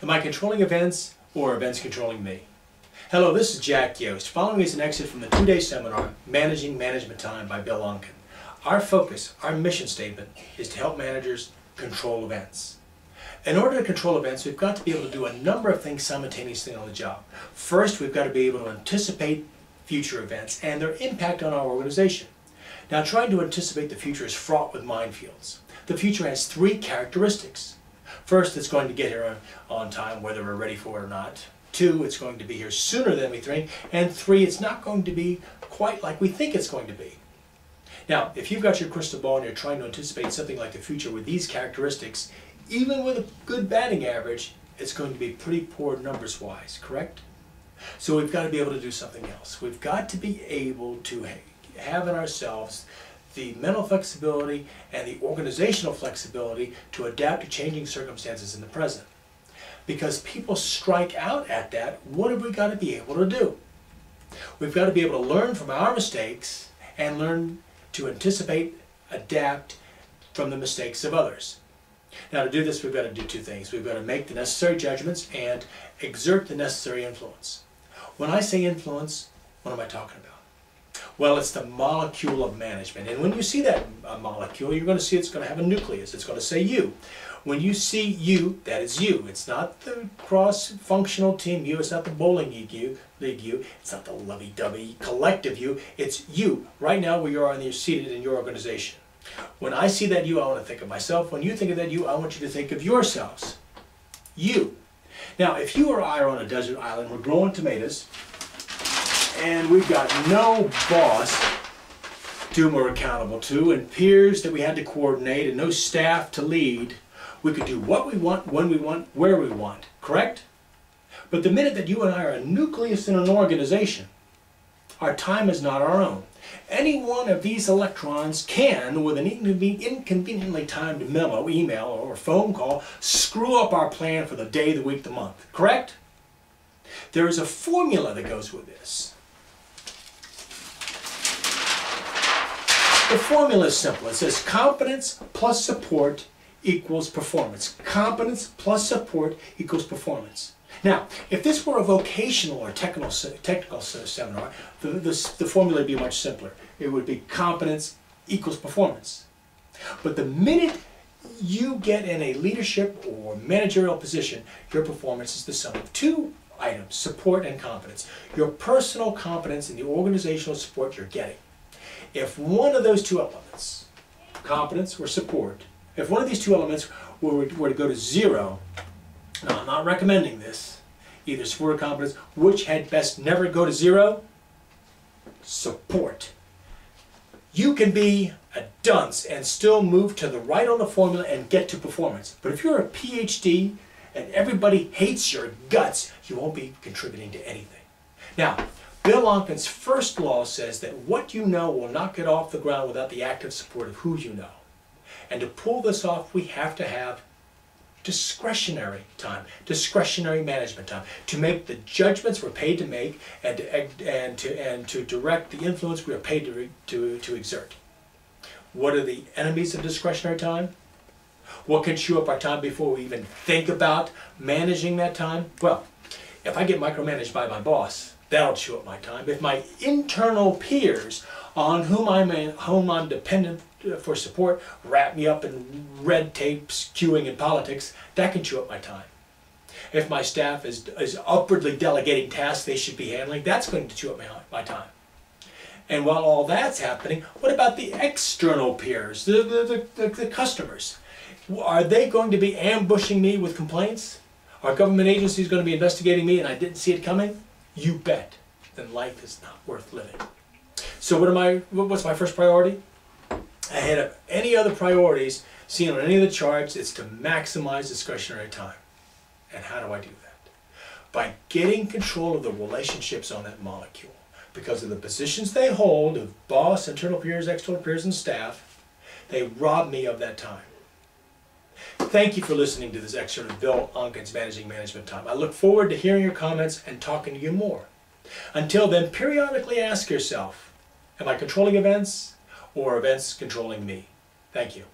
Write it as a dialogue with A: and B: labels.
A: Am I controlling events or events controlling me? Hello, this is Jack Yoest. Following is an excerpt from the 2-day seminar, Managing Management Time by Bill Unken. Our focus, our mission statement, is to help managers control events. In order to control events, we've got to be able to do a number of things simultaneously on the job. First, we've got to be able to anticipate future events and their impact on our organization. Now, trying to anticipate the future is fraught with minefields. The future has 3 characteristics. First, it's going to get here on time, whether we're ready for it or not. 2, it's going to be here sooner than we think. And 3, it's not going to be quite like we think it's going to be. Now, if you've got your crystal ball and you're trying to anticipate something like the future with these characteristics, even with a good batting average, it's going to be pretty poor numbers-wise, correct? So we've got to be able to do something else. We've got to be able to have in ourselves the mental flexibility and the organizational flexibility to adapt to changing circumstances in the present. Because people strike out at that, what have we got to be able to do? We've got to be able to learn from our mistakes and learn to anticipate, adapt from the mistakes of others. Now, to do this, we've got to do 2 things. We've got to make the necessary judgments and exert the necessary influence. When I say influence, what am I talking about? Well, it's the molecule of management. And when you see that molecule, you're going to see it's going to have a nucleus. It's going to say you. When you see you, that is you. It's not the cross-functional team you. It's not the bowling league you. It's not the lovey-dovey collective you. It's you. Right now, where you are and you're seated in your organization. When I see that you, I want to think of myself. When you think of that you, I want you to think of yourselves. You. Now, if you or I are on a desert island, we're growing tomatoes, and we've got no boss whom we're accountable to, and peers that we had to coordinate, and no staff to lead, we could do what we want, when we want, where we want, correct? But the minute that you and I are a nucleus in an organization, our time is not our own. Any one of these electrons can, with an inconveniently timed memo, email, or phone call, screw up our plan for the day, the week, the month, correct? There is a formula that goes with this. The formula is simple. It says competence plus support equals performance. Competence plus support equals performance. Now, if this were a vocational or technical seminar, the formula would be much simpler. It would be competence equals performance. But the minute you get in a leadership or managerial position, your performance is the sum of 2 items, support and competence. Your personal competence and the organizational support you're getting. If one of those 2 elements, competence or support, if one of these 2 elements were to go to 0, now I'm not recommending this, either support or competence, which had best never go to 0? Support. You can be a dunce and still move to the right on the formula and get to performance. But if you're a PhD and everybody hates your guts, you won't be contributing to anything. Now, Bill Unken's first law says that what you know will not get off the ground without the active support of who you know. And to pull this off, we have to have discretionary time, discretionary management time, to make the judgments we're paid to make and to direct the influence we are paid to exert. What are the enemies of discretionary time? What can chew up our time before we even think about managing that time? Well, if I get micromanaged by my boss, that'll chew up my time. If my internal peers on whom I'm dependent for support wrap me up in red tape, queuing, and politics, that can chew up my time. If my staff is upwardly delegating tasks they should be handling, that's going to chew up my time. And while all that's happening, what about the external peers, the customers? Are they going to be ambushing me with complaints? Are government agencies going to be investigating me and I didn't see it coming? You bet. Then life is not worth living. So what's my first priority? Ahead of any other priorities seen on any of the charts, it's to maximize discretionary time. And how do I do that? By getting control of the relationships on that molecule. Because of the positions they hold of boss, internal peers, external peers, and staff, they rob me of that time. Thank you for listening to this excerpt of Bill Unken's Managing Management Time. I look forward to hearing your comments and talking to you more. Until then, periodically ask yourself, am I controlling events or events controlling me? Thank you.